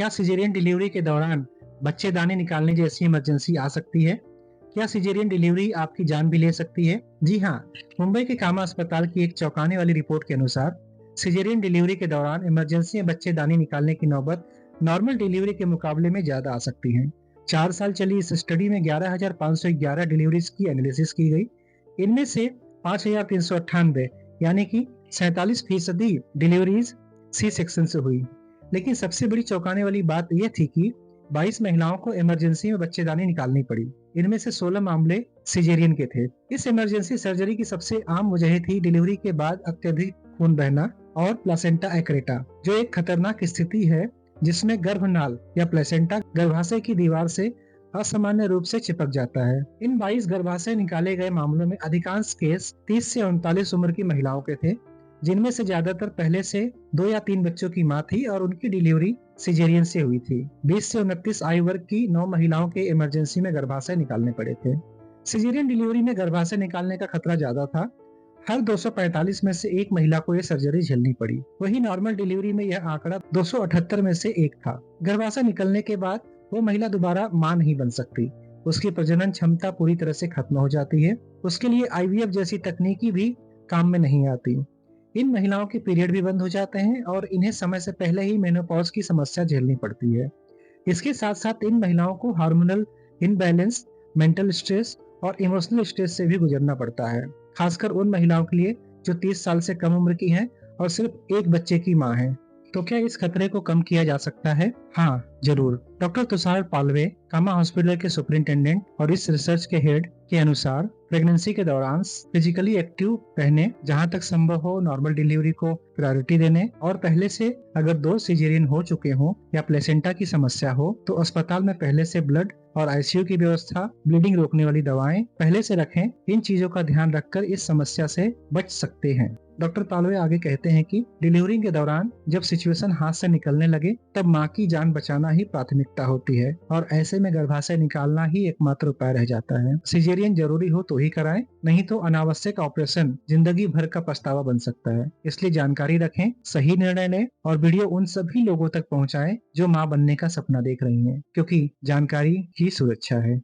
क्या caesarean delivery के दौरान बच्चेदानी निकालने जैसी इमरजेंसी आ सकती है? क्या सिजेरियन डिलीवरी आपकी जान भी ले सकती है? जी हाँ, मुंबई के कामा अस्पताल की एक चौंकाने वाली रिपोर्ट के अनुसार सिजेरियन डिलीवरी के दौरान इमरजेंसी में बच्चेदानी निकालने की नौबत नॉर्मल डिलीवरी के मुकाबले में ज्यादा आ सकती है। 4 साल चली इस स्टडी में 11,511 डिलीवरीज की एनालिसिस की गई। इनमें से 5,398 यानी कि 47% डिलीवरीज सी सेक्शन से हुई। लेकिन सबसे बड़ी चौंकाने वाली बात यह थी कि 22 महिलाओं को इमरजेंसी में बच्चेदानी निकालनी पड़ी। इनमें से 16 मामले सिजेरियन के थे। इस इमरजेंसी सर्जरी की सबसे आम वजह थी डिलीवरी के बाद अत्यधिक खून बहना और प्लासेंटा एक्रेटा, जो एक खतरनाक स्थिति है जिसमें गर्भनाल या प्लेसेंटा गर्भाशय की दीवार से असामान्य रूप से चिपक जाता है। इन 22 गर्भाशय निकाले गए मामलों में अधिकांश केस 30 से 39 उम्र की महिलाओं के थे, जिनमें से ज्यादातर पहले से 2 या 3 बच्चों की मां थी और उनकी डिलीवरी सिजेरियन से हुई थी। 20 से 29 आयु वर्ग की 9 महिलाओं के इमरजेंसी में गर्भाशय निकालने पड़े थे। सिजेरियन डिलीवरी में गर्भाशय निकालने का खतरा ज्यादा था। हर 245 में से एक महिला को यह सर्जरी झेलनी पड़ी। वही नॉर्मल डिलीवरी में यह आंकड़ा 278 में से एक था। गर्भाशय निकलने के बाद वो महिला दोबारा मां नहीं बन सकती। उसकी प्रजनन क्षमता पूरी तरह से खत्म हो जाती है। उसके लिए आईवीएफ जैसी तकनीकी भी काम में नहीं आती। इन महिलाओं के पीरियड भी बंद हो जाते हैं और इन्हें समय से पहले ही मेनोपॉज की समस्या झेलनी पड़ती है। इसके साथ साथ इन महिलाओं को हार्मोनल इनबैलेंस, मेंटल स्ट्रेस और इमोशनल स्ट्रेस से भी गुजरना पड़ता है, खासकर उन महिलाओं के लिए जो 30 साल से कम उम्र की हैं और सिर्फ एक बच्चे की मां हैं। तो क्या इस खतरे को कम किया जा सकता है? हाँ, जरूर। डॉक्टर तुषार पालवे, कामा हॉस्पिटल के सुपरिंटेंडेंट और इस रिसर्च के हेड के अनुसार प्रेगनेंसी के दौरान फिजिकली एक्टिव रहने, जहां तक संभव हो नॉर्मल डिलीवरी को प्रायोरिटी देने और पहले से अगर 2 सिजेरियन हो चुके हों या प्लेसेंटा की समस्या हो तो अस्पताल में पहले से ब्लड और आईसीयू की व्यवस्था, ब्लीडिंग रोकने वाली दवाएं पहले से रखें। इन चीजों का ध्यान रखकर इस समस्या से बच सकते हैं। डॉक्टर पालवे आगे कहते हैं कि डिलीवरी के दौरान जब सिचुएशन हाथ से निकलने लगे तब मां की जान बचाना ही प्राथमिकता होती है और ऐसे में गर्भाशय निकालना ही एकमात्र उपाय रह जाता है। सिजेरियन जरूरी हो तो ही कराएं, नहीं तो अनावश्यक ऑपरेशन जिंदगी भर का पछतावा बन सकता है। इसलिए जानकारी रखें, सही निर्णय लें और वीडियो उन सभी लोगों तक पहुंचाएं जो मां बनने का सपना देख रही हैं, क्योंकि जानकारी ही सुरक्षा है।